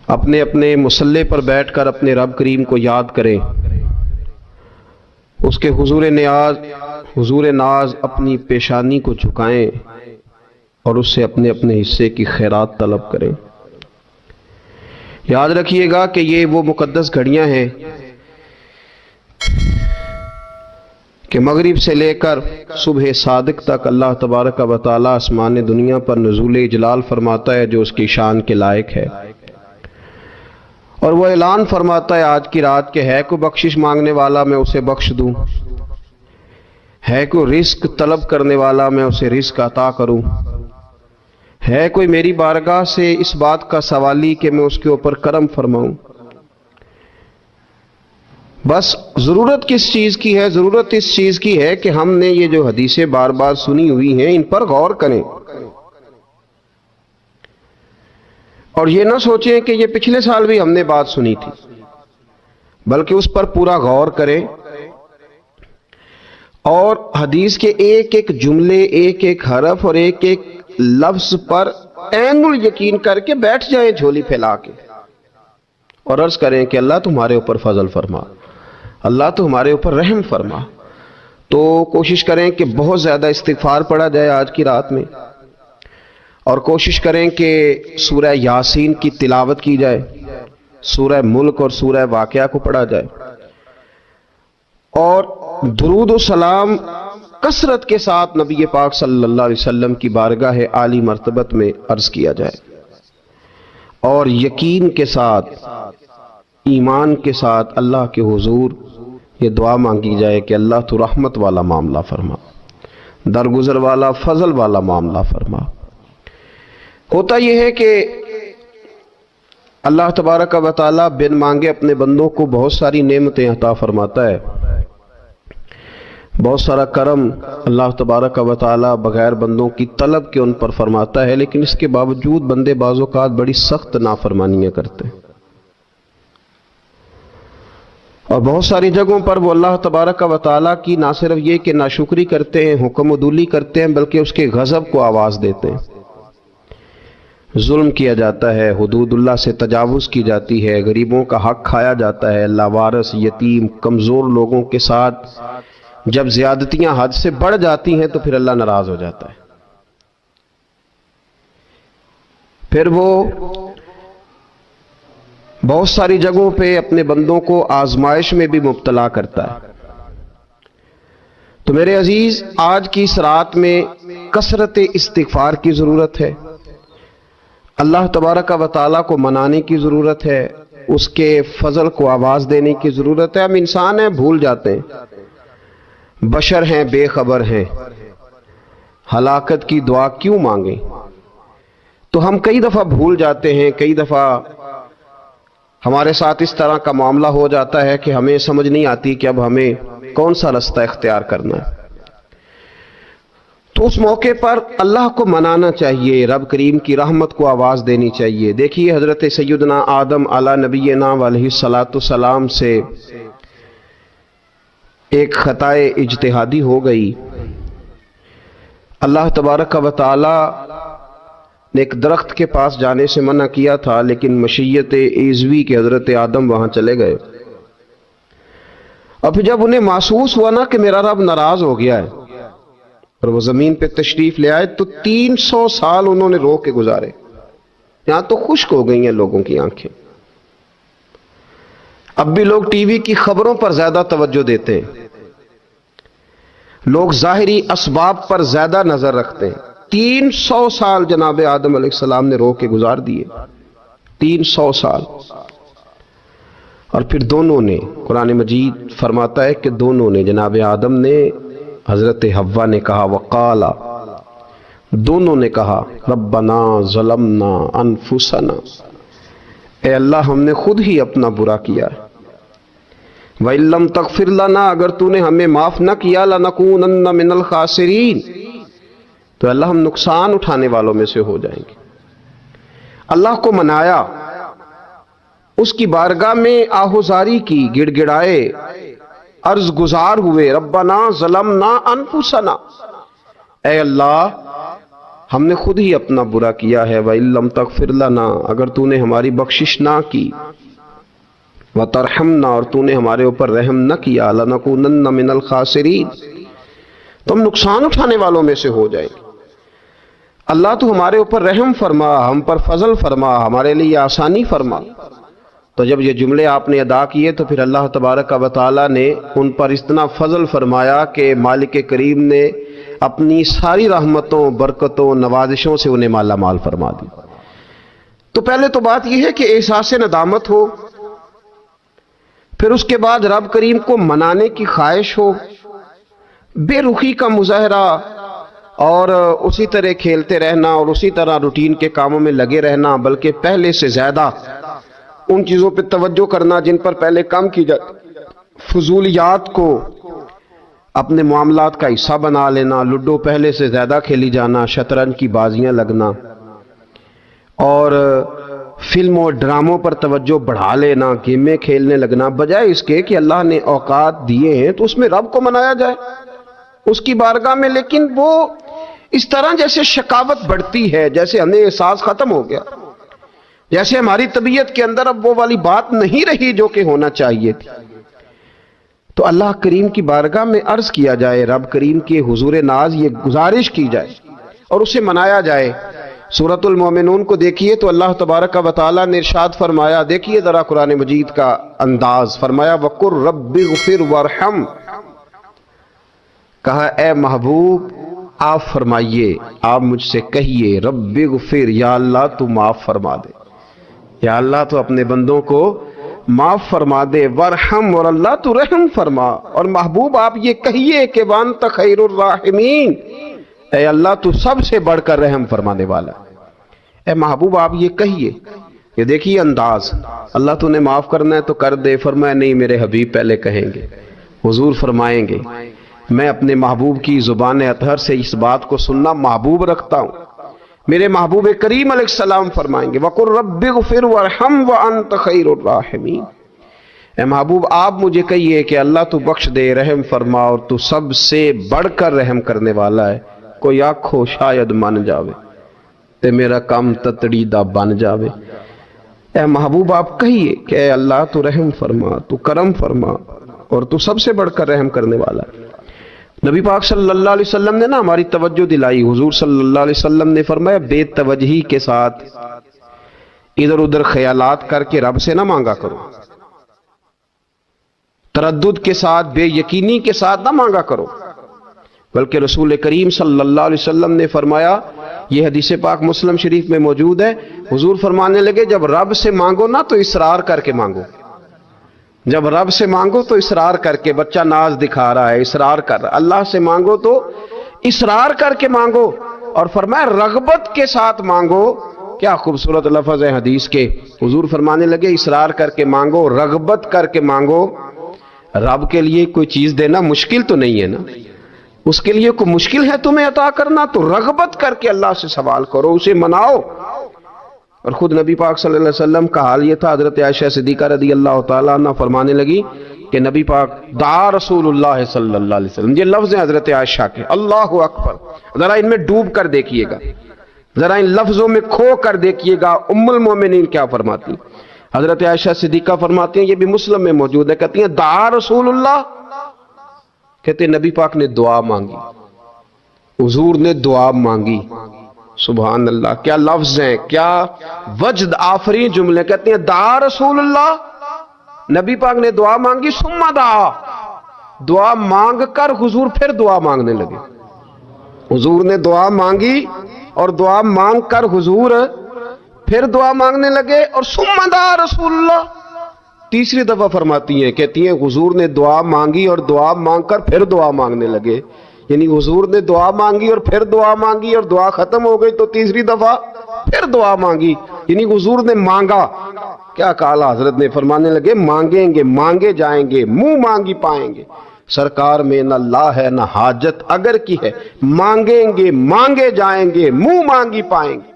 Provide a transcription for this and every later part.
اپنے اپنے مصلی پر بیٹھ کر اپنے رب کریم کو یاد کریں، اس کے حضور ناز اپنی پیشانی کو جھکائیں اور اس سے اپنے اپنے حصے کی خیرات طلب کریں۔ یاد رکھیے گا کہ یہ وہ مقدس گھڑیاں ہیں کہ مغرب سے لے کر صبح صادق تک اللہ تبارک و تعالی آسمان دنیا پر نزول اجلال فرماتا ہے جو اس کی شان کے لائق ہے، اور وہ اعلان فرماتا ہے آج کی رات کہ ہے کوئی بخشش مانگنے والا میں اسے بخش دوں، ہے کوئی رزق طلب کرنے والا میں اسے رزق عطا کروں، ہے کوئی میری بارگاہ سے اس بات کا سوالی کہ میں اس کے اوپر کرم فرماؤں۔ بس ضرورت کس چیز کی ہے؟ ضرورت اس چیز کی ہے کہ ہم نے یہ جو حدیثیں بار بار سنی ہوئی ہیں ان پر غور کریں، اور یہ نہ سوچیں کہ یہ پچھلے سال بھی ہم نے بات سنی تھی، بلکہ اس پر پورا غور کریں اور حدیث کے ایک ایک جملے، ایک ایک حرف اور ایک ایک لفظ پر عین الیقین کر کے بیٹھ جائیں جھولی پھیلا کے، اور عرض کریں کہ اللہ تمہارے اوپر فضل فرما، اللہ تو ہمارے اوپر رحم فرما۔ تو کوشش کریں کہ بہت زیادہ استغفار پڑھا جائے آج کی رات میں، اور کوشش کریں کہ سورہ یاسین کی تلاوت کی جائے، سورہ ملک اور سورہ واقعہ کو پڑھا جائے، اور درود و سلام کثرت کے ساتھ نبی پاک صلی اللہ علیہ وسلم کی بارگاہ عالی مرتبت میں عرض کیا جائے، اور یقین کے ساتھ، ایمان کے ساتھ اللہ کے حضور یہ دعا مانگی جائے کہ اللہ تو رحمت والا معاملہ فرما، درگزر والا، فضل والا معاملہ فرما۔ ہوتا یہ ہے کہ اللہ تبارک و تعالی بن مانگے اپنے بندوں کو بہت ساری نعمتیں عطا فرماتا ہے، بہت سارا کرم اللہ تبارک و تعالی بغیر بندوں کی طلب کے ان پر فرماتا ہے، لیکن اس کے باوجود بندے بعض اوقات بڑی سخت نافرمانیاں کرتے ہیں، اور بہت ساری جگہوں پر وہ اللہ تبارک و تعالی کی نہ صرف یہ کہ ناشکری کرتے ہیں، حکم عدولی کرتے ہیں، بلکہ اس کے غضب کو آواز دیتے ہیں۔ ظلم کیا جاتا ہے، حدود اللہ سے تجاوز کی جاتی ہے، غریبوں کا حق کھایا جاتا ہے، لاوارث، یتیم، کمزور لوگوں کے ساتھ جب زیادتیاں حد سے بڑھ جاتی ہیں تو پھر اللہ ناراض ہو جاتا ہے، پھر وہ بہت ساری جگہوں پہ اپنے بندوں کو آزمائش میں بھی مبتلا کرتا ہے۔ تو میرے عزیز، آج کی اس رات میں کثرت استغفار کی ضرورت ہے، اللہ تبارک و تعالیٰ کو منانے کی ضرورت ہے، اس کے فضل کو آواز دینے کی ضرورت ہے۔ ہم انسان ہیں، بھول جاتے ہیں، بشر ہیں، بے خبر ہیں، ہلاکت کی دعا کیوں مانگیں؟ تو ہم کئی دفعہ بھول جاتے ہیں، کئی دفعہ ہمارے ساتھ اس طرح کا معاملہ ہو جاتا ہے کہ ہمیں سمجھ نہیں آتی کہ اب ہمیں کون سا رستہ اختیار کرنا ہے۔ تو اس موقع پر اللہ کو منانا چاہیے، رب کریم کی رحمت کو آواز دینی چاہیے۔ دیکھیے حضرت سیدنا آدم علی نبینا علیہ الصلاۃ والسلام سے ایک خطائے اجتہادی ہو گئی، اللہ تبارک و تعالی نے ایک درخت کے پاس جانے سے منع کیا تھا، لیکن مشیت ایزوی کے حضرت آدم وہاں چلے گئے، اور پھر جب انہیں محسوس ہوا نا کہ میرا رب ناراض ہو گیا ہے اور وہ زمین پہ تشریف لے آئے، تو 300 سال انہوں نے رو کے گزارے، یہاں تو خشک ہو گئی ہیں لوگوں کی آنکھیں۔ اب بھی لوگ ٹی وی کی خبروں پر زیادہ توجہ دیتے ہیں، لوگ ظاہری اسباب پر زیادہ نظر رکھتے ہیں۔ 300 سال جناب آدم علیہ السلام نے رو کے گزار دیے، 300 سال، اور پھر دونوں نے، قرآن مجید فرماتا ہے کہ دونوں نے، جناب آدم نے، حضرت حوا نے کہا، وقالا، دونوں نے کہا، ربنا ظلمنا انفسنا، اے اللہ ہم نے خود ہی اپنا برا کیا ہے، وَإِن لَّمْ تَغْفِرْ لَنَا، اگر تو نے ہمیں معاف نہ کیا، لَنَكُونَنَّ مِنَ الْخَاسِرِينَ، تو اللہ ہم نقصان اٹھانے والوں میں سے ہو جائیں گے۔ اللہ کو منایا، اس کی بارگاہ میں آہوزاری کی، گڑ گڑائے، عرض گزار ہوئے، ربنا ظلمنا انفسنا، اے اللہ ہم نے خود ہی اپنا برا کیا ہے وَإِن لَّمْ تَغْفِرْ لَنَا، اگر تو نے ہماری بخشش نہ کی، وَتَرْحَمْنَا، اور تو نے ہمارے اوپر رحم نہ کیا، لَنَكُونَنَّ مِنَ الْخَاسِرِينَ، تو ہم نقصان اٹھانے والوں میں سے ہو جائیں گے۔ اللہ تو ہمارے اوپر رحم فرما، ہم پر فضل فرما، ہمارے لیے آسانی فرما۔ تو جب یہ جملے آپ نے ادا کیے تو پھر اللہ تبارک و تعالیٰ نے ان پر اتنا فضل فرمایا کہ مالک کریم نے اپنی ساری رحمتوں، برکتوں، نوازشوں سے انہیں مالا مال فرما دی۔ تو پہلے تو بات یہ ہے کہ احساس ندامت ہو، پھر اس کے بعد رب کریم کو منانے کی خواہش ہو، بے رخی کا مظاہرہ، اور اسی طرح کھیلتے رہنا اور اسی طرح روٹین کے کاموں میں لگے رہنا، بلکہ پہلے سے زیادہ ان چیزوں پہ توجہ کرنا جن پر پہلے کام کی جاتی، فضولیات کو اپنے معاملات کا حصہ بنا لینا، لوڈو پہلے سے زیادہ کھیلی جانا، شطرنج کی بازیاں لگنا، اور فلم اور ڈراموں پر توجہ بڑھا لینا، گیمیں کھیلنے لگنا، بجائے اس کے کہ اللہ نے اوقات دیے ہیں تو اس میں رب کو منایا جائے اس کی بارگاہ میں۔ لیکن وہ اس طرح جیسے شکاوت بڑھتی ہے، جیسے ہمیں احساس ختم ہو گیا، جیسے ہماری طبیعت کے اندر اب وہ والی بات نہیں رہی جو کہ ہونا چاہیے تھی۔ تو اللہ کریم کی بارگاہ میں عرض کیا جائے، رب کریم کے حضور ناز یہ گزارش کی جائے اور اسے منایا جائے۔ سورۃ المومنون کو دیکھیے تو اللہ تبارک و تعالیٰ نے ارشاد فرمایا، دیکھیے ذرا قرآن مجید کا انداز، فرمایا وَقُلْ رَبِّ اغْفِرْ وَارْحَمْ، کہا اے محبوب آپ فرمائیے، آپ مجھ سے کہیے رب اغفر، یا اللہ تو معاف فرما دے، یا اللہ تو اپنے بندوں کو معاف فرما دے، ورحم، اور اللہ تو رحم فرما۔ اور محبوب آپ یہ کہیے کہ وانت خیر الراحمین، اے اللہ تو سب سے بڑھ کر رحم فرمانے والا، اے محبوب آپ یہ کہیے۔ یہ دیکھیے انداز، اللہ تو نے معاف کرنا ہے تو کر دے، فرمایا نہیں میرے حبیب پہلے کہیں گے، حضور فرمائیں گے میں اپنے محبوب کی زبان اطہر سے اس بات کو سننا محبوب رکھتا ہوں۔ میرے محبوب کریم علیہ السلام فرمائیں گے وَقُلْ رَبِّ اغْفِرْ وَارْحَمْ وَأَنْتَ خَيْرُ الرَّاحِمِينَ، اے محبوب آپ مجھے کہیے کہ اللہ تو بخش دے، رحم فرما، اور تو سب سے بڑھ کر رحم کرنے والا ہے۔ کوئی آنکھو شاید من جاوے تے میرا کام تتڑی دا بن جاوے۔ اے محبوب آپ کہیے کہ اے اللہ تو رحم فرما، تو کرم فرما، اور تو سب سے بڑھ کر رحم کرنے والا ہے۔ نبی پاک صلی اللہ علیہ وسلم نے ہماری توجہ دلائی، حضور صلی اللہ علیہ وسلم نے فرمایا بے توجہی کے ساتھ ادھر ادھر خیالات کر کے رب سے نہ مانگا کرو، تردد کے ساتھ، بے یقینی کے ساتھ نہ مانگا کرو، بلکہ رسول کریم صلی اللہ علیہ وسلم نے فرمایا، یہ حدیث پاک مسلم شریف میں موجود ہے، حضور فرمانے لگے جب رب سے مانگو نا تو اصرار کر کے مانگو، جب رب سے مانگو تو اصرار کر کے، بچہ ناز دکھا رہا ہے اصرار کر رہا ہے، اللہ سے مانگو تو اصرار کر کے مانگو، اور فرمایا رغبت کے ساتھ مانگو۔ کیا خوبصورت لفظ ہے حدیث کے، حضور فرمانے لگے اصرار کر کے مانگو، رغبت کر کے مانگو۔ رب کے لیے کوئی چیز دینا مشکل تو نہیں ہے نا، اس کے لیے کوئی مشکل ہے تمہیں عطا کرنا، تو رغبت کر کے اللہ سے سوال کرو، اسے مناؤ۔ اور خود نبی پاک صلی اللہ علیہ وسلم کا حال یہ تھا، حضرت عائشہ صدیقہ رضی اللہ تعالیٰ عنہ فرمانے لگی کہ نبی پاک دعا رسول اللہ صلی اللہ علیہ وسلم، یہ لفظ ہیں حضرت عائشہ کے، اللہ اکبر، ذرا ان میں ڈوب کر دیکھیے گا، ذرا ان لفظوں میں کھو کر دیکھیے گا ام المومنین کیا فرماتی۔ حضرت عائشہ صدیقہ فرماتی ہیں، یہ بھی مسلم میں موجود ہے، کہتی ہیں دعا رسول اللہ، کہتے ہیں نبی پاک نے دعا مانگی، حضور نے دعا مانگی۔ سبحان اللہ، کیا لفظ ہیں، کیا وجد آفرین جملے، کہتے ہیں دعا رسول اللہ، نبی پاک نے دعا مانگی، ثم دعا، دعا مانگ کر حضور پھر دعا مانگنے لگے، حضور نے دعا مانگی اور دعا مانگ کر حضور پھر دعا مانگنے لگے، اور ثم دعا رسول اللہ، تیسری دفعہ فرماتی ہیں، کہتی ہیں حضور نے دعا مانگی اور دعا مانگ کر پھر دعا مانگنے لگے، یعنی حضور نے دعا مانگی اور پھر دعا مانگی اور دعا ختم ہو گئی تو تیسری دفعہ پھر دعا مانگی، یعنی حضور نے مانگا۔ کیا کہا حضرت نے، فرمانے لگے مانگیں گے مانگے جائیں گے، منہ مانگی پائیں گے، سرکار میں نہ لا ہے نہ حاجت اگر کی ہے، مانگیں گے مانگے جائیں گے، منہ مانگی پائیں گے۔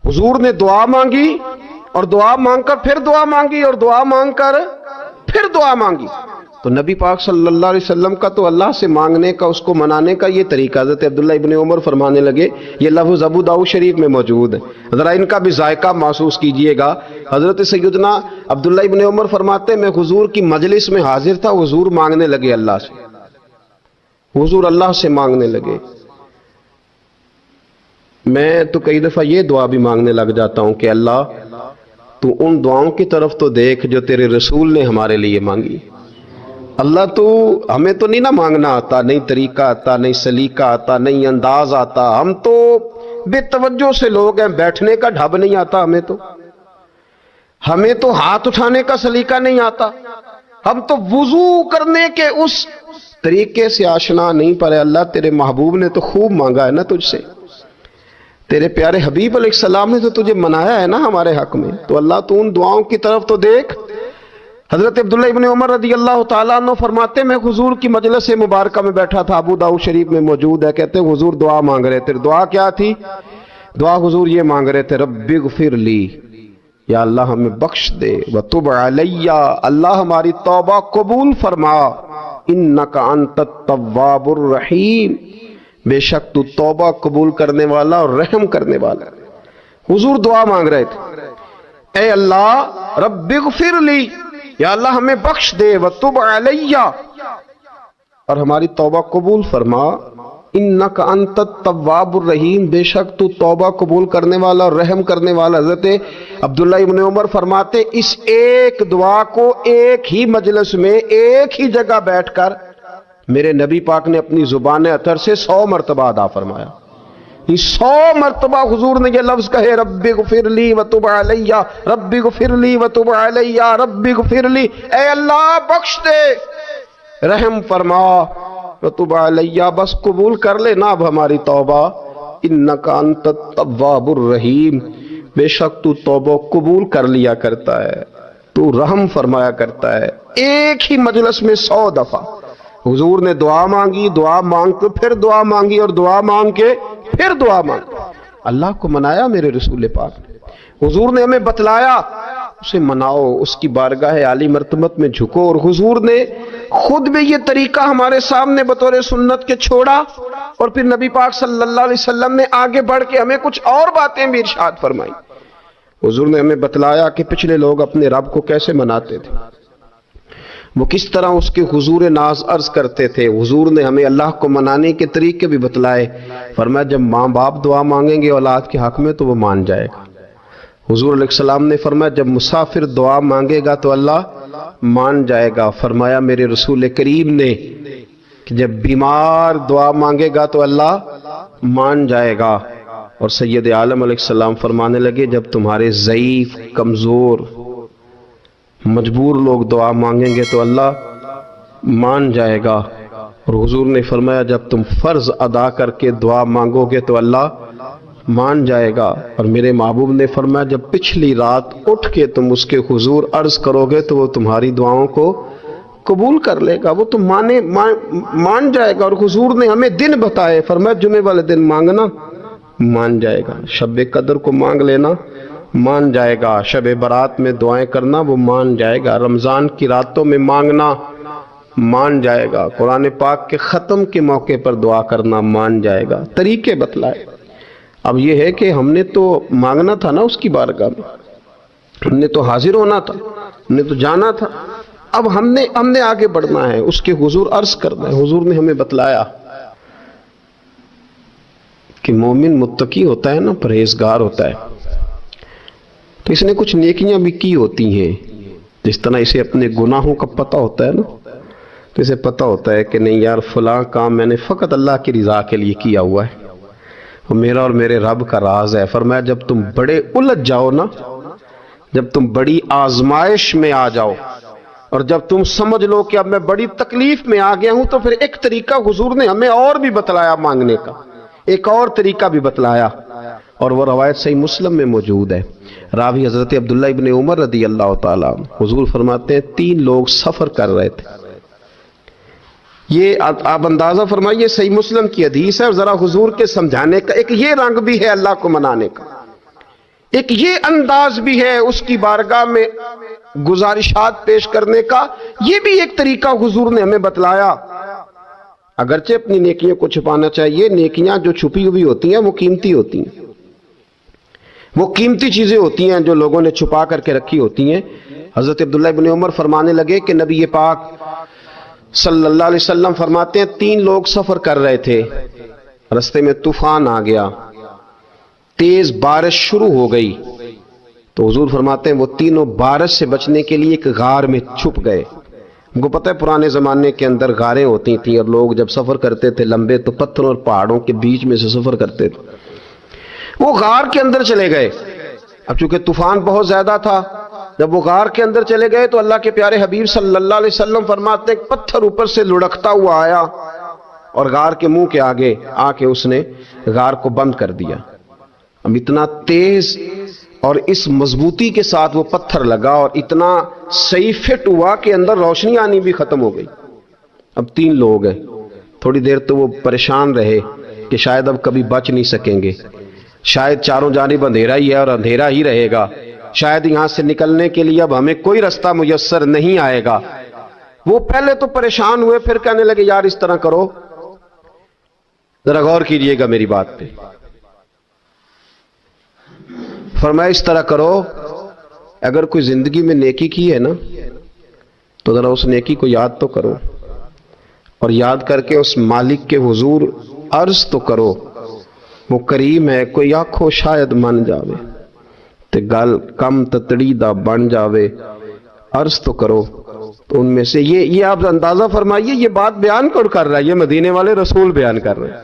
حضور نے دعا مانگی اور دعا مانگ کر پھر دعا مانگی اور دعا مانگ کر پھر دعا مانگی، تو نبی پاک صلی اللہ علیہ وسلم کا تو اللہ سے مانگنے کا، اس کو منانے کا یہ طریقہ، حضرت عبداللہ ابن عمر فرمانے لگے، یہ لفظ ابو داؤد شریف میں موجود ہے، ذرا ان کا بھی ذائقہ محسوس کیجئے گا۔ حضرت سیدنا عبداللہ ابن عمر فرماتے ہیں میں حضور کی مجلس میں حاضر تھا، حضور مانگنے لگے اللہ سے، حضور اللہ سے مانگنے لگے۔ میں تو کئی دفعہ یہ دعا بھی مانگنے لگ جاتا ہوں کہ اللہ تو ان دعاؤں کی طرف تو دیکھ جو تیرے رسول نے ہمارے لیے مانگی۔ اللہ تو ہمیں تو نہیں نہ مانگنا آتا، نہیں طریقہ آتا، نہیں سلیقہ آتا، نہیں انداز آتا، ہم تو بے توجہ سے لوگ ہیں، بیٹھنے کا ڈھب نہیں آتا ہمیں تو ہاتھ اٹھانے کا سلیقہ نہیں آتا، ہم تو وضو کرنے کے اس طریقے سے آشنا نہیں، پر اللہ تیرے محبوب نے تو خوب مانگا ہے نا تجھ سے، تیرے پیارے حبیب علیہ السلام نے تو تجھے منایا ہے نا ہمارے حق میں، تو اللہ تو ان دعاؤں کی طرف تو دیکھ۔ حضرت عبداللہ ابن عمر رضی اللہ تعالیٰ عنہ فرماتے میں حضور کی مجلس مبارکہ میں بیٹھا تھا، ابو داؤد شریف میں موجود ہے، کہتے ہیں حضور دعا مانگ رہے تھے۔ دعا کیا تھی؟ دعا حضور یہ مانگ رہے تھے، رب اغفر لی، یا اللہ ہمیں بخش دے، وتب علی، اللہ ہماری توبہ قبول فرما، انک انت التواب الرحیم، بے شک تو توبہ قبول کرنے والا اور رحم کرنے والا۔ حضور دعا مانگ رہے تھے، اے اللہ رب اغفر لی، یا اللہ ہمیں بخش دے، وتب علی، اور ہماری توبہ قبول فرما، انک انت التواب الرحیم، بے شک تو توبہ قبول کرنے والا اور رحم کرنے والا۔ حضرت عبداللہ ابن عمر فرماتے اس ایک دعا کو ایک ہی مجلس میں ایک ہی جگہ بیٹھ کر میرے نبی پاک نے اپنی زبان اطہر سے 100 مرتبہ ادا فرمایا۔ 100 مرتبہ حضور نے یہ لفظ کہے، رب اغفر لی وتب علی، رب اغفر لی وتب علی، رب اغفر لی، اے اللہ بخش دے، رحم فرما، وتب علی، بس قبول کر لے نا اب ہماری توبہ، انک انت التواب الرحیم، بے شک تو توبہ قبول کر لیا کرتا ہے، تو رحم فرمایا کرتا ہے۔ ایک ہی مجلس میں 100 دفعہ حضور نے دعا مانگی، دعا مانگ کے پھر دعا مانگی، اور دعا مانگ کے پھر دعا مانگی۔ اللہ کو منایا میرے رسول پاک نے، حضور نے ہمیں بتلایا اسے مناؤ، اس کی بارگاہ عالی مرتبت میں جھکو، اور حضور نے خود بھی یہ طریقہ ہمارے سامنے بطور سنت کے چھوڑا، اور پھر نبی پاک صلی اللہ علیہ وسلم نے آگے بڑھ کے ہمیں کچھ اور باتیں بھی ارشاد فرمائی۔ حضور نے ہمیں بتلایا کہ پچھلے لوگ اپنے رب کو کیسے مناتے تھے، وہ کس طرح اس کے حضور ناز عرض کرتے تھے۔ حضور نے ہمیں اللہ کو منانے کے طریقے بھی بتلائے، فرمایا جب ماں باپ دعا مانگیں گے اولاد کے حق میں تو وہ مان جائے گا۔ حضور علیہ السلام نے فرمایا جب مسافر دعا مانگے گا تو اللہ مان جائے گا۔ فرمایا میرے رسول کریم نے کہ جب بیمار دعا مانگے گا تو اللہ مان جائے گا۔ اور سید عالم علیہ السلام فرمانے لگے جب تمہارے ضعیف، کمزور، مجبور لوگ دعا مانگیں گے تو اللہ مان جائے گا۔ اور حضور نے فرمایا جب تم فرض ادا کر کے دعا مانگو گے تو اللہ مان جائے گا۔ اور میرے محبوب نے فرمایا جب پچھلی رات اٹھ کے تم اس کے حضور عرض کرو گے تو وہ تمہاری دعاؤں کو قبول کر لے گا، وہ تو مان جائے گا۔ اور حضور نے ہمیں دن بتائے، فرمایا جمعے والے دن مانگنا مان جائے گا، شب قدر کو مانگ لینا مان جائے گا، شب برات میں دعائیں کرنا وہ مان جائے گا، رمضان کی راتوں میں مانگنا مان جائے گا، قرآن پاک کے ختم کے موقع پر دعا کرنا مان جائے گا، طریقے بتلائے۔ اب یہ ہے کہ ہم نے تو مانگنا تھا نا اس کی بارگاہ میں، ہم نے تو حاضر ہونا تھا، ہم نے تو جانا تھا، اب ہم نے آگے بڑھنا ہے، اس کے حضور عرض کرنا ہے۔ حضور نے ہمیں بتلایا کہ مومن متقی ہوتا ہے نا، پرہیزگار ہوتا ہے، تو اس نے کچھ نیکیاں بھی کی ہوتی ہیں، جس طرح اسے اپنے گناہوں کا پتہ ہوتا ہے نا، تو اسے پتہ ہوتا ہے کہ نہیں یار فلاں کام میں نے فقط اللہ کی رضا کے لیے کیا ہوا ہے، وہ میرا اور میرے رب کا راز ہے۔ فرمایا جب تم بڑے الجھ جاؤ نا، جب تم بڑی آزمائش میں آ جاؤ، اور جب تم سمجھ لو کہ اب میں بڑی تکلیف میں آ گیا ہوں، تو پھر ایک طریقہ حضور نے ہمیں اور بھی بتلایا مانگنے کا، ایک اور طریقہ بھی بتلایا، اور وہ روایت صحیح مسلم میں موجود ہے۔ راوی حضرت عبداللہ ابن عمر رضی اللہ تعالیٰ عنہ، حضور فرماتے ہیں 3 لوگ سفر کر رہے تھے، یہ آپ اندازہ فرمائیے صحیح مسلم کی حدیث ہے، اور ذرا حضور کے سمجھانے کا ایک یہ رنگ بھی ہے اللہ کو منانے کا۔ ایک یہ انداز بھی ہے اس کی بارگاہ میں گزارشات پیش کرنے کا، یہ بھی ایک طریقہ حضور نے ہمیں بتلایا۔ اگرچہ اپنی نیکیوں کو چھپانا چاہیے، نیکیاں جو چھپی ہوئی ہوتی ہیں وہ قیمتی ہوتی ہیں، وہ قیمتی چیزیں ہوتی ہیں جو لوگوں نے چھپا کر کے رکھی ہوتی ہیں۔ حضرت عبداللہ ابن عمر فرمانے لگے کہ نبی پاک صلی اللہ علیہ وسلم فرماتے ہیں 3 لوگ سفر کر رہے تھے، رستے میں طوفان آ گیا، تیز بارش شروع ہو گئی، تو حضور فرماتے ہیں وہ تینوں بارش سے بچنے کے لیے ایک غار میں چھپ گئے۔ ان کو پتہ ہے پرانے زمانے کے اندر غاریں ہوتی تھیں، اور لوگ جب سفر کرتے تھے لمبے تو پتھروں اور پہاڑوں کے بیچ میں سے سفر کرتے تھے۔ وہ غار کے اندر چلے گئے۔ اب چونکہ طوفان بہت زیادہ تھا، جب وہ غار کے اندر چلے گئے تو اللہ کے پیارے حبیب صلی اللہ علیہ وسلم فرماتے ہیں پتھر اوپر سے لڑکتا ہوا آیا اور غار کے منہ کے آگے آ کے اس نے غار کو بند کر دیا۔ اب اتنا تیز اور اس مضبوطی کے ساتھ وہ پتھر لگا اور اتنا صحیح فٹ ہوا کہ اندر روشنی آنی بھی ختم ہو گئی۔ اب 3 لوگ ہیں، تھوڑی دیر تو وہ پریشان رہے کہ شاید اب کبھی بچ نہیں سکیں گے، شاید چاروں جانب اندھیرا ہی ہے اور اندھیرا ہی رہے گا، شاید یہاں سے نکلنے کے لیے اب ہمیں کوئی رستہ میسر نہیں آئے گا۔ وہ پہلے تو پریشان ہوئے، پھر کہنے لگے یار اس طرح کرو، ذرا غور کیجئے گا میری بات پہ۔ فرمایا اس طرح کرو، اگر کوئی زندگی میں نیکی کی ہے نا تو ذرا اس نیکی کو یاد تو کرو، اور یاد کر کے اس مالک کے حضور عرض تو کرو، وہ کریم ہے، کوئی آنکھو شاید من جاوے تے گل کم تتڑی دا بن جاوے، عرض تو کرو۔ تو ان میں سے یہ آپ اندازہ فرمائیے، یہ بات بیان کون کر رہا ہے؟ یہ مدینے والے رسول بیان کر رہے ہیں،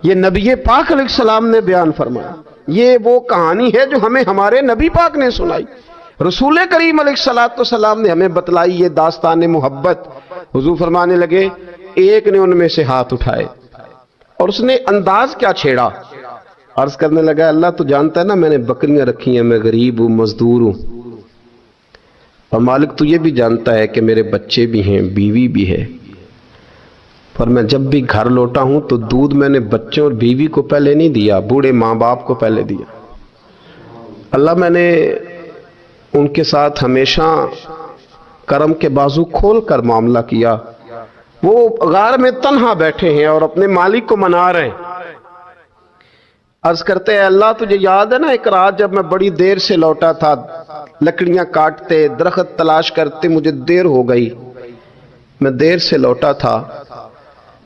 یہ نبی پاک علیہ السلام نے بیان فرمایا۔ یہ وہ کہانی ہے جو ہمیں ہمارے نبی پاک نے سنائی، رسول کریم علیہ السلام نے ہمیں بتلائی، یہ داستان محبت۔ حضور فرمانے لگے ایک نے ان میں سے ہاتھ اٹھائے اور اس نے انداز کیا چھیڑا، عرض کرنے لگا اللہ تو جانتا ہے نا میں نے بکریاں رکھی ہیں، میں غریب ہوں، مزدور ہوں، اور مالک تو یہ بھی جانتا ہے کہ میرے بچے بھی ہیں، بیوی بھی ہے، پر میں جب بھی گھر لوٹا ہوں تو دودھ میں نے بچوں اور بیوی کو پہلے نہیں دیا، بوڑھے ماں باپ کو پہلے دیا۔ اللہ میں نے ان کے ساتھ ہمیشہ کرم کے بازو کھول کر معاملہ کیا۔ وہ غار میں تنہا بیٹھے ہیں اور اپنے مالک کو منا رہے ہیں۔ عرض کرتے ہیں اللہ تجھے یاد ہے نا ایک رات جب میں بڑی دیر سے لوٹا تھا، لکڑیاں کاٹتے درخت تلاش کرتے مجھے دیر ہو گئی، میں دیر سے لوٹا تھا،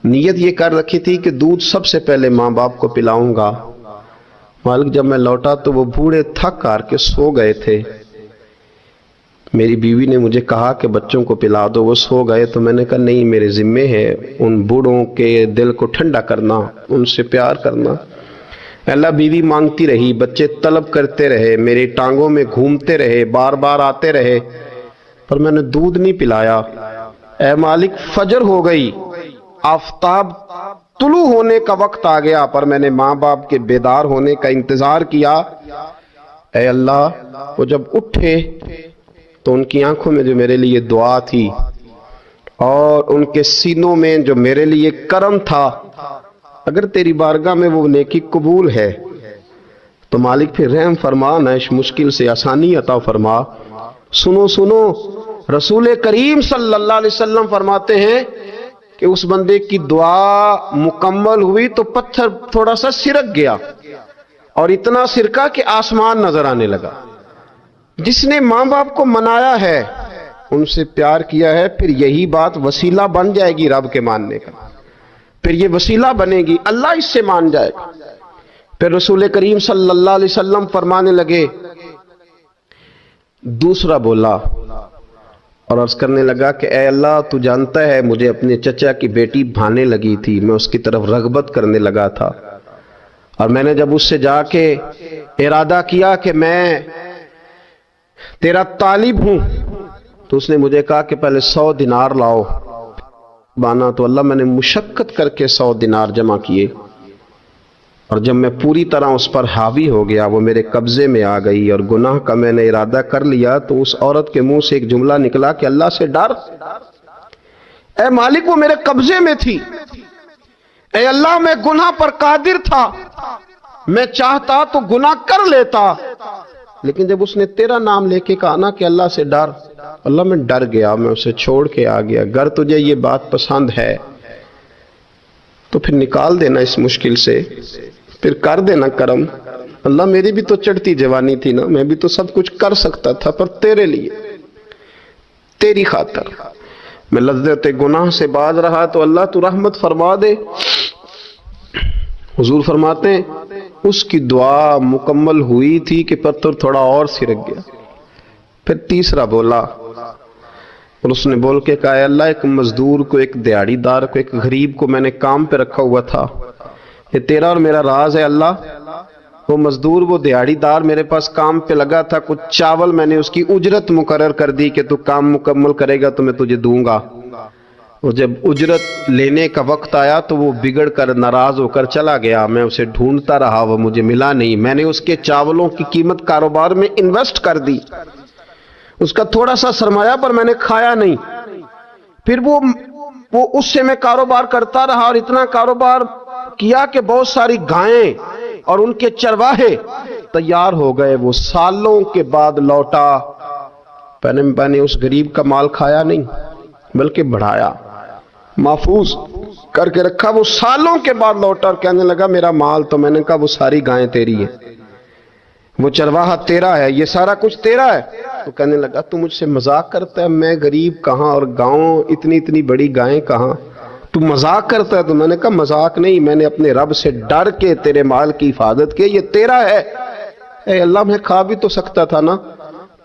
نیت یہ کر رکھی تھی کہ دودھ سب سے پہلے ماں باپ کو پلاؤں گا، مالک جب میں لوٹا تو وہ بوڑھے تھک کر کے سو گئے تھے، میری بیوی نے مجھے کہا کہ بچوں کو پلا دو، وہ سو گئے، تو میں نے کہا نہیں میرے ذمے ہے ان بوڑھوں کے دل کو ٹھنڈا کرنا، ان سے پیار کرنا۔ اللہ بیوی مانگتی رہی، بچے طلب کرتے رہے، میری ٹانگوں میں گھومتے رہے، بار بار آتے رہے، پر میں نے دودھ نہیں پلایا۔ اے مالک فجر ہو گئی، آفتاب طلوع ہونے کا وقت آ گیا، پر میں نے ماں باپ کے بیدار ہونے کا انتظار کیا۔ اے اللہ وہ جب اٹھے تو ان کی آنکھوں میں جو میرے لیے دعا تھی اور ان کے سینوں میں جو میرے لیے کرم تھا، اگر تیری بارگاہ میں وہ نیکی قبول ہے تو مالک پھر رحم فرما، نہ اس مشکل سے آسانی عطا فرما۔ سنو سنو، رسول کریم صلی اللہ علیہ وسلم فرماتے ہیں کہ اس بندے کی دعا مکمل ہوئی تو پتھر تھوڑا سا سرک گیا، اور اتنا سرکا کہ آسمان نظر آنے لگا۔ جس نے ماں باپ کو منایا ہے، ان سے پیار کیا ہے، پھر یہی بات وسیلہ بن جائے گی رب کے ماننے کا، پھر یہ وسیلہ بنے گی، اللہ اس سے مان جائے گا۔ پھر رسول کریم صلی اللہ علیہ وسلم فرمانے لگے، دوسرا بولا اور عرض کرنے لگا کہ اے اللہ تو جانتا ہے مجھے اپنے چچا کی بیٹی بھانے لگی تھی، میں اس کی طرف رغبت کرنے لگا تھا، اور میں نے جب اس سے جا کے ارادہ کیا کہ میں تیرا طالب ہوں، تو اس نے مجھے کہا کہ پہلے 100 دینار لاؤ بانا، تو اللہ میں نے مشقت کر کے 100 دینار جمع کیے، اور جب میں پوری طرح اس پر حاوی ہو گیا، وہ میرے قبضے میں آ گئی اور گناہ کا میں نے ارادہ کر لیا، تو اس عورت کے منہ سے ایک جملہ نکلا کہ اللہ سے ڈر، اے مالک وہ میرے قبضے میں تھی، اے اللہ میں گناہ پر قادر تھا، میں چاہتا تو گناہ کر لیتا، لیکن جب اس نے تیرا نام لے کے کہا نا کہ اللہ سے ڈر، اللہ میں ڈر گیا، میں اسے چھوڑ کے آ گیا، اگر تجھے یہ بات پسند ہے تو پھر نکال دینا اس مشکل سے، پھر کر دینا کرم۔ اللہ میری بھی تو چڑھتی جوانی تھی نا، میں بھی تو سب کچھ کر سکتا تھا، پر تیرے لیے، تیری خاطر میں لذت گناہ سے باز رہا تو اللہ تو رحمت فرما دے۔ حضور فرماتے ہیں اس کی دعا مکمل ہوئی تھی کہ پتھر تھوڑا اور سرک گیا۔ پھر تیسرا بولا اور اس نے بول کے کہا اے اللہ، ایک مزدور کو، ایک دیہڑی دار کو، ایک غریب کو میں نے کام پہ رکھا ہوا تھا، یہ تیرا اور میرا راز ہے اللہ۔ وہ مزدور، وہ دیہڑی دار میرے پاس کام پہ لگا تھا، کچھ چاول میں نے اس کی اجرت مقرر کر دی کہ تو کام مکمل کرے گا تو میں تجھے دوں گا، اور جب اجرت لینے کا وقت آیا تو وہ بگڑ کر ناراض ہو کر چلا گیا، میں اسے ڈھونڈتا رہا، وہ مجھے ملا نہیں، میں نے اس کے چاولوں کی قیمت کاروبار میں انویسٹ کر دی، اس کا تھوڑا سا سرمایہ پر میں نے کھایا نہیں، پھر وہ اس سے میں کاروبار کرتا رہا اور اتنا کاروبار کیا کہ بہت ساری گائیں اور ان کے چرواہے تیار ہو گئے، وہ سالوں کے بعد لوٹا، میں نے اس غریب کا مال کھایا نہیں بلکہ بڑھایا، محفوظ کر کے رکھا، وہ سالوں کے بعد لوٹا اور کہنے لگا میرا مال، تو میں نے کہا وہ ساری گائیں تیری ہے، وہ چرواہا تیرا ہے، یہ سارا کچھ تیرا ہے۔ تو کہنے لگا تو مجھ سے مذاق کرتا ہے، میں غریب کہاں اور گاؤں اتنی بڑی گائیں کہاں، تو مذاق کرتا ہے؟ تو میں نے کہا مذاق نہیں، میں نے اپنے رب سے ڈر کے تیرے مال کی حفاظت کی، یہ تیرا ہے۔ اے اللہ، میں کھا بھی تو سکتا تھا نا،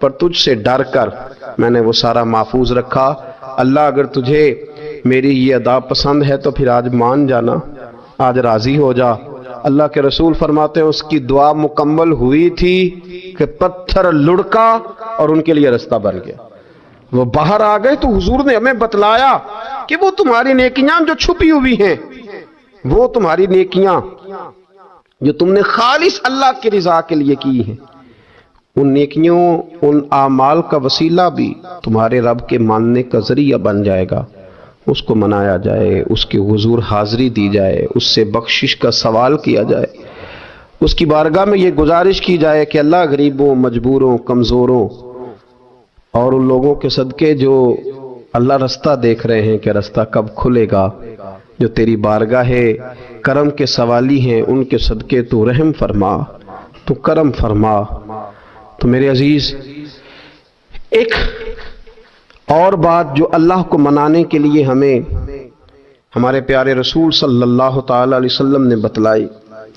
پر تجھ سے ڈر کر میں نے وہ سارا محفوظ رکھا۔ اللہ اگر تجھے میری یہ ادا پسند ہے تو پھر آج مان جانا، آج راضی ہو جا۔ اللہ کے رسول فرماتے ہیں اس کی دعا مکمل ہوئی تھی کہ پتھر لڑکا اور ان کے لیے رستہ بن گیا، وہ باہر آ گئے۔ تو حضور نے ہمیں بتلایا کہ وہ تمہاری نیکیاں جو چھپی ہوئی ہیں، وہ تمہاری نیکیاں جو تم نے خالص اللہ کی رضا کے لیے کی ہیں، ان نیکیوں، ان اعمال کا وسیلہ بھی تمہارے رب کے ماننے کا ذریعہ بن جائے گا، اس کو منایا جائے، اس کے حضور حاضری دی جائے، اس سے بخشش کا سوال کیا جائے، اس کی بارگاہ میں یہ گزارش کی جائے کہ اللہ غریبوں، مجبوروں، کمزوروں اور ان لوگوں کے صدقے جو اللہ رستہ دیکھ رہے ہیں کہ رستہ کب کھلے گا، جو تیری بارگاہ کرم کے سوالی ہیں، ان کے صدقے تو رحم فرما، تو کرم فرما۔ تو میرے عزیز، ایک اور بات جو اللہ کو منانے کے لیے ہمیں ہمارے پیارے رسول صلی اللہ تعالی علیہ وسلم نے بتلائی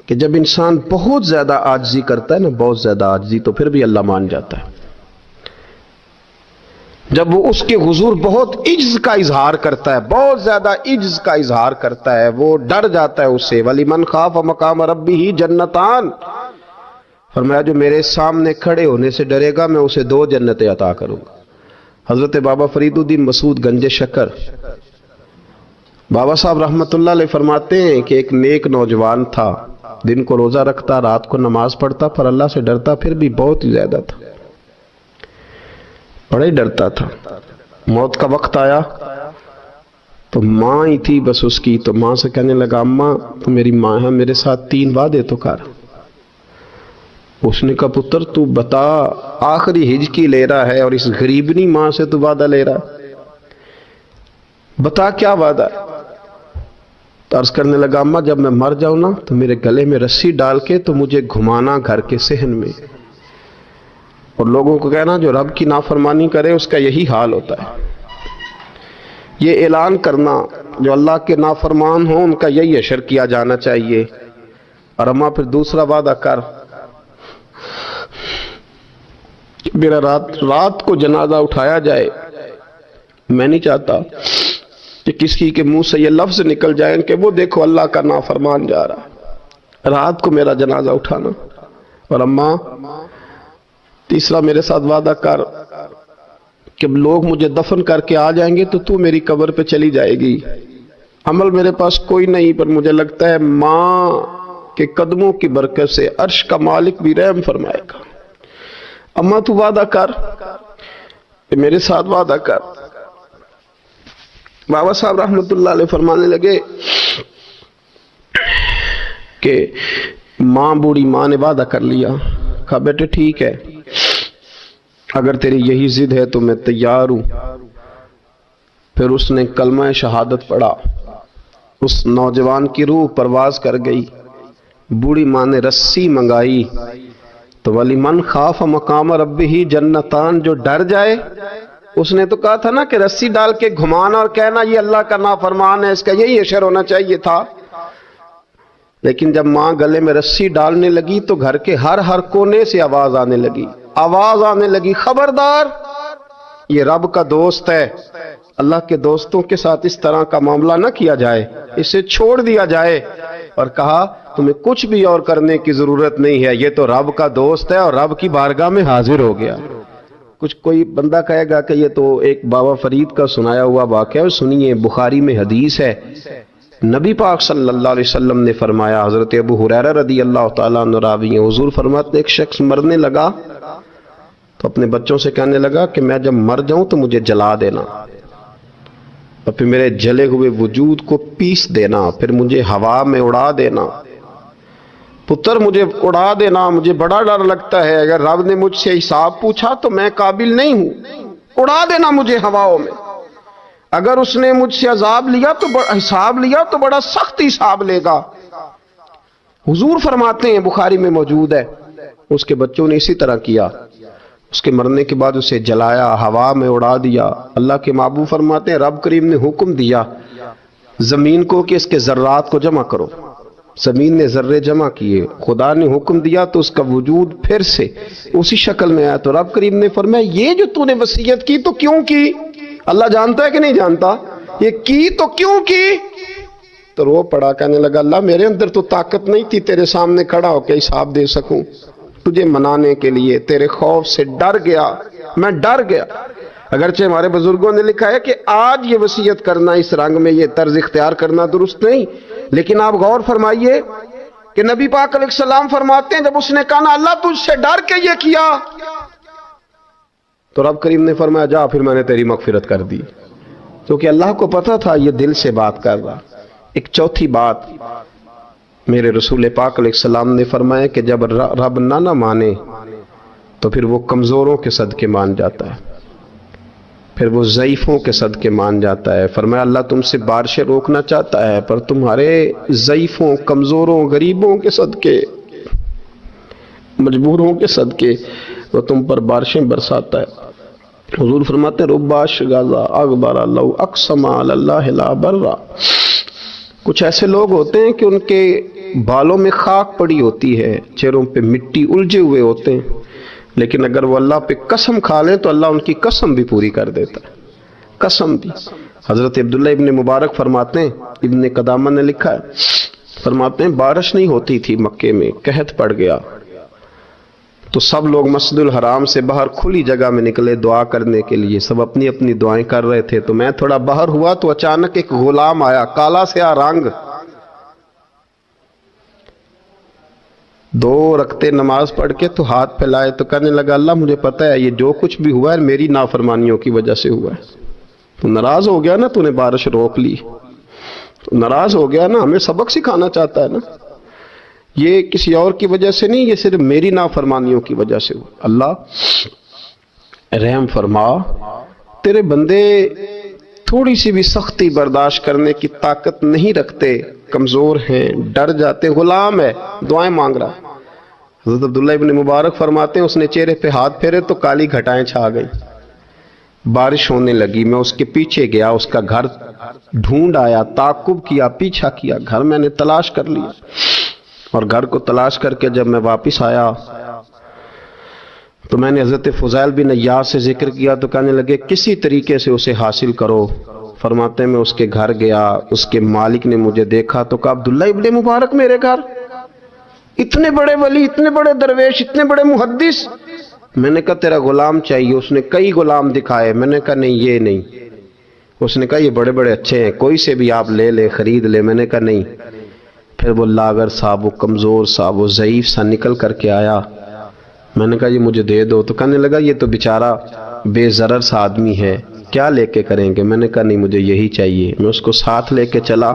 کہ جب انسان بہت زیادہ عاجزی کرتا ہے نا، بہت زیادہ عاجزی، تو پھر بھی اللہ مان جاتا ہے۔ جب وہ اس کے حضور بہت عجز کا اظہار کرتا ہے، بہت زیادہ عجز کا اظہار کرتا ہے، وہ ڈر جاتا ہے اس سے۔ وَلِمَنْ خَافَ مَقَامَ رَبِّهِ جَنَّتَانِ، فرمایا جو میرے سامنے کھڑے ہونے سے ڈرے گا میں اسے 2 جنتیں عطا کروں گا۔ حضرت بابا فرید الدین مسعود گنج شکر بابا صاحب رحمت اللہ علیہ فرماتے ہیں کہ ایک نیک نوجوان تھا، دن کو روزہ رکھتا، رات کو نماز پڑھتا، پر اللہ سے ڈرتا پھر بھی بہت ہی زیادہ تھا، بڑا ہی ڈرتا تھا۔ موت کا وقت آیا تو ماں ہی تھی بس اس کی، تو ماں سے کہنے لگا اماں تو میری ماں ہے، میرے ساتھ 3 وعدے تو کر۔ اس نے کہا پتر تو بتا، آخری ہجکی لے رہا ہے اور اس غریبنی ماں سے تو وعدہ لے رہا ہے، بتا کیا وعدہ ہے؟ تو عرض کرنے لگا اماں جب میں مر جاؤں نا تو میرے گلے میں رسی ڈال کے تو مجھے گھمانا گھر کے صحن میں، اور لوگوں کو کہنا جو رب کی نافرمانی کرے اس کا یہی حال ہوتا ہے۔ یہ اعلان کرنا جو اللہ کے نافرمان ہوں ان کا یہی اشر کیا جانا چاہیے۔ اور اماں پھر دوسرا وعدہ کر، میرا رات کو جنازہ اٹھایا جائے، میں نہیں چاہتا کہ کسی کے منہ سے یہ لفظ نکل جائیں کہ وہ دیکھو اللہ کا نافرمان جا رہا ہے، رات کو میرا جنازہ اٹھانا۔ اور اماں تیسرا میرے ساتھ وعدہ کر کہ لوگ مجھے دفن کر کے آ جائیں گے تو میری قبر پہ چلی جائے گی، عمل میرے پاس کوئی نہیں، پر مجھے لگتا ہے ماں کے قدموں کی برکت سے عرش کا مالک بھی رحم فرمائے گا۔ اماں تو وعدہ کر، میرے ساتھ وعدہ کر۔ بابا صاحب رحمت اللہ علیہ فرمانے لگے کہ ماں، بوڑھی ماں نے وعدہ کر لیا، کہا بیٹے ٹھیک ہے، اگر تیری یہی ضد ہے تو میں تیار ہوں۔ پھر اس نے کلمہ شہادت پڑھا، اس نوجوان کی روح پرواز کر گئی۔ بوڑھی ماں نے رسی منگائی تو ولی من خاف مقام ربہ جنتان، جو ڈر جائے، اس نے تو کہا تھا نا کہ رسی ڈال کے گھمانا اور کہنا یہ اللہ کا نافرمان ہے، اس کا یہی اشر ہونا چاہیے تھا۔ لیکن جب ماں گلے میں رسی ڈالنے لگی تو گھر کے ہر کونے سے آواز آنے لگی، خبردار، یہ رب کا دوست ہے، اللہ کے دوستوں کے ساتھ اس طرح کا معاملہ نہ کیا جائے، اسے چھوڑ دیا جائے۔ اور کہا تمہیں کچھ بھی اور کرنے کی ضرورت نہیں ہے، یہ تو رب کا دوست ہے اور رب کی بارگاہ میں حاضر ہو گیا۔ کچھ کوئی بندہ کہے گا کہ یہ تو ایک بابا فرید کا سنایا ہوا واقعہ ہے، سنیے، بخاری میں حدیث ہے، نبی پاک صلی اللہ علیہ وسلم نے فرمایا، حضرت ابو ہریرہ رضی اللہ تعالیٰ عنہ راوی ہیں، حضور فرماتے ہیں ایک شخص مرنے لگا تو اپنے بچوں سے کہنے لگا کہ میں جب مر جاؤں تو مجھے جلا دینا، اور پھر میرے جلے ہوئے وجود کو پیس دینا، پھر مجھے ہوا میں اڑا دینا، پتر مجھے اڑا دینا، مجھے بڑا ڈر لگتا ہے، اگر رب نے مجھ سے حساب پوچھا تو میں قابل نہیں ہوں، اڑا دینا مجھے ہواؤں میں، اگر اس نے مجھ سے عذاب لیا تو حساب لیا تو بڑا سخت حساب لے گا۔ حضور فرماتے ہیں، بخاری میں موجود ہے، اس کے بچوں نے اسی طرح کیا، اس کے مرنے کے بعد اسے جلایا، ہوا میں اڑا دیا۔ اللہ کے محبوب فرماتے ہیں رب کریم نے حکم دیا زمین کو کہ اس کے ذرات کو جمع کرو، زمین نے ذرے جمع کیے، خدا نے حکم دیا تو اس کا وجود پھر سے اسی شکل میں آیا، تو رب کریم نے فرمایا یہ جو تو نے وصیت کی تو کیوں کی؟ اللہ جانتا ہے کہ نہیں جانتا؟ یہ کی تو کیوں کی؟ تو رو پڑا، کہنے لگا اللہ میرے اندر تو طاقت نہیں تھی تیرے سامنے کھڑا ہو کے حساب دے سکوں، تجھے منانے کے لیے تیرے خوف سے ڈر گیا، میں ڈر گیا۔ اگرچہ ہمارے بزرگوں نے لکھا ہے کہ آج یہ وصیت کرنا، اس رنگ میں یہ طرز اختیار کرنا درست نہیں، لیکن آپ غور فرمائیے کہ نبی پاک علیہ السلام فرماتے ہیں جب اس نے کہا نا اللہ تجھ سے ڈر کے یہ کیا، تو رب کریم نے فرمایا جا پھر میں نے تیری مغفرت کر دی، کیونکہ اللہ کو پتا تھا یہ دل سے بات کر رہا۔ ایک چوتھی بات میرے رسول پاک علیہ السلام نے فرمایا کہ جب رب نہ مانے تو پھر وہ کمزوروں کے صدقے مان جاتا ہے، پھر وہ ضعیفوں کے صدقے مان جاتا ہے۔ فرمایا اللہ تم سے بارشیں روکنا چاہتا ہے پر تمہارے ضعیفوں، کمزوروں، غریبوں کے صدقے، مجبوروں کے صدقے وہ تم پر بارشیں برساتا ہے۔ حضور فرماتے ہیں ربا شغازا اغبر لو اقسم علی اللہ لا برا، کچھ ایسے لوگ ہوتے ہیں کہ ان کے بالوں میں خاک پڑی ہوتی ہے، چہروں پہ مٹی الجھے ہوئے ہوتے ہیں، لیکن اگر وہ اللہ پہ قسم کھا لیں تو اللہ ان کی قسم بھی پوری کر دیتا ہے، قسم بھی۔ حضرت عبداللہ ابن مبارک فرماتے ہیں، ابن قدامہ نے لکھا ہے، فرماتے ہیں بارش نہیں ہوتی تھی مکے میں، قحط پڑ گیا تو سب لوگ مسجد الحرام سے باہر کھلی جگہ میں نکلے دعا کرنے کے لیے، سب اپنی اپنی دعائیں کر رہے تھے، تو میں تھوڑا باہر ہوا تو اچانک ایک غلام آیا، کالا سیاہ رنگ، 2 رکعتیں نماز پڑھ کے تو ہاتھ پھیلائے تو کہنے لگا اللہ مجھے پتا ہے یہ جو کچھ بھی ہوا ہے میری نافرمانیوں کی وجہ سے ہوا ہے۔ تو ناراض ہو گیا نا، تو نے بارش روک لی، تو ناراض ہو گیا نا، ہمیں سبق سکھانا چاہتا ہے نا، یہ کسی اور کی وجہ سے نہیں، یہ صرف میری نافرمانیوں کی وجہ سے ہوا۔ اللہ رحم فرما، تیرے بندے تھوڑی سی بھی سختی برداشت کرنے کی طاقت نہیں رکھتے، کمزور ہیں، ڈر جاتے، غلام ہے، دعائیں مانگ رہا۔ حضرت عبداللہ ابن مبارک فرماتے ہیں اس نے چہرے پہ ہاتھ پھیرے تو کالی گھٹائیں چھا گئی، بارش ہونے لگی، میں اس کے پیچھے گیا، اس کا گھر ڈھونڈ آیا، تعقب کیا، پیچھا کیا، گھر میں نے تلاش کر لیا، اور گھر کو تلاش کر کے جب میں واپس آیا تو میں نے حضرت فضیل بن عیاض سے ذکر کیا تو کہنے لگے کسی طریقے سے اسے حاصل کرو۔ فرماتے ہیں میں اس کے گھر گیا، اس کے مالک نے مجھے دیکھا تو کہا عبداللہ ابن مبارک میرے گھر، اتنے بڑے ولی، اتنے بڑے درویش، اتنے بڑے محدث۔ میں نے کہا تیرا غلام چاہیے، اس نے کئی غلام دکھائے، میں نے کہا نہیں یہ نہیں، اس نے کہا یہ بڑے بڑے اچھے ہیں، کوئی سے بھی آپ لے لے، خرید لے، میں نے کہا نہیں۔ پھر وہ لاغر صاحب، وہ کمزور صاحب، وہ ضعیف سا نکل کر کے آیا، میں نے کہا یہ مجھے دے دو، تو کہنے لگا یہ تو بیچارہ بے ضرر سا آدمی ہے، کیا لے کے کریں گے؟ میں نے کہا نہیں مجھے یہی چاہیے۔ میں اس کو ساتھ لے کے چلا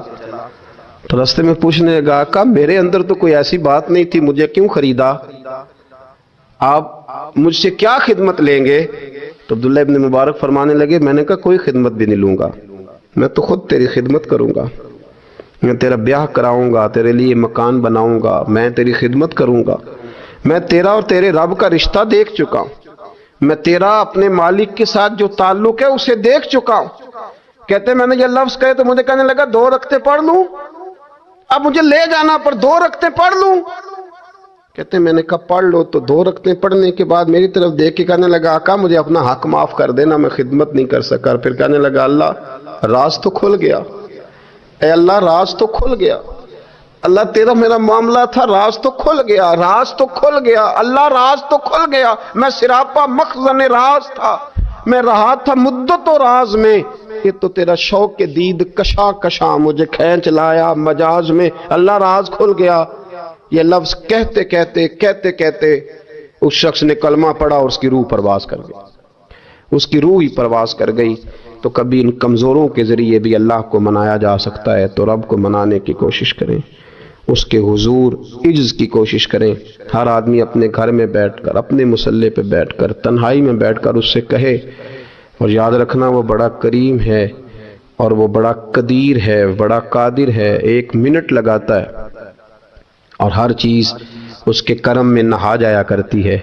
تو راستے میں پوچھنے لگا کہ میرے اندر تو کوئی ایسی بات نہیں تھی، مجھے کیوں خریدا؟ آپ مجھ سے کیا خدمت لیں گے؟ تو عبداللہ ابن مبارک فرمانے لگے میں نے کہا کوئی خدمت بھی نہیں لوں گا، میں تو خود تیری خدمت کروں گا، میں تیرا بیاہ کراؤں گا، تیرے لیے مکان بناؤں گا، میں تیری خدمت کروں گا، میں تیرا اور تیرے رب کا رشتہ دیکھ چکا ہوں، میں تیرا اپنے مالک کے ساتھ جو تعلق ہے اسے دیکھ چکا ہوں۔ کہتے میں نے یہ لفظ کہے تو مجھے کہنے لگا 2 رکعتیں پڑھ لوں، اب مجھے لے جانا پر 2 رکعتیں پڑھ لوں۔ کہتے میں نے کہا پڑھ لو، تو 2 رکعتیں پڑھنے کے بعد میری طرف دیکھ کے کہنے لگا آقا مجھے اپنا حق معاف کر دینا، میں خدمت نہیں کر سکا۔ پھر کہنے لگا اللہ راز تو کھل گیا، اے اللہ راز تو کھل گیا، اللہ تیرا میرا معاملہ تھا، راز تو کھل گیا، راز تو کھل گیا، اللہ راز تو کھل گیا، میں سراپا مخزن راز تھا، میں رہا تھا مدت و راز میں، یہ تو تیرا شوق کے دید کشا کشا مجھے کھینچ لایا مجاز میں، اللہ راز کھل گیا۔ یہ لفظ کہتے کہتے کہتے کہتے اس شخص نے کلمہ پڑھا اور اس کی روح پرواز کر گئی، اس کی روح ہی پرواز کر گئی۔ تو کبھی ان کمزوروں کے ذریعے بھی اللہ کو منایا جا سکتا ہے، تو رب کو منانے کی کوشش کریں، اس کے حضور عجز کی کوشش کریں۔ ہر آدمی اپنے گھر میں بیٹھ کر، اپنے مصلے پہ بیٹھ کر، تنہائی میں بیٹھ کر اس سے کہے، اور یاد رکھنا وہ بڑا کریم ہے اور وہ بڑا قدیر ہے، بڑا قادر ہے، 1 منٹ لگاتا ہے اور ہر چیز اس کے کرم میں نہا جایا کرتی ہے۔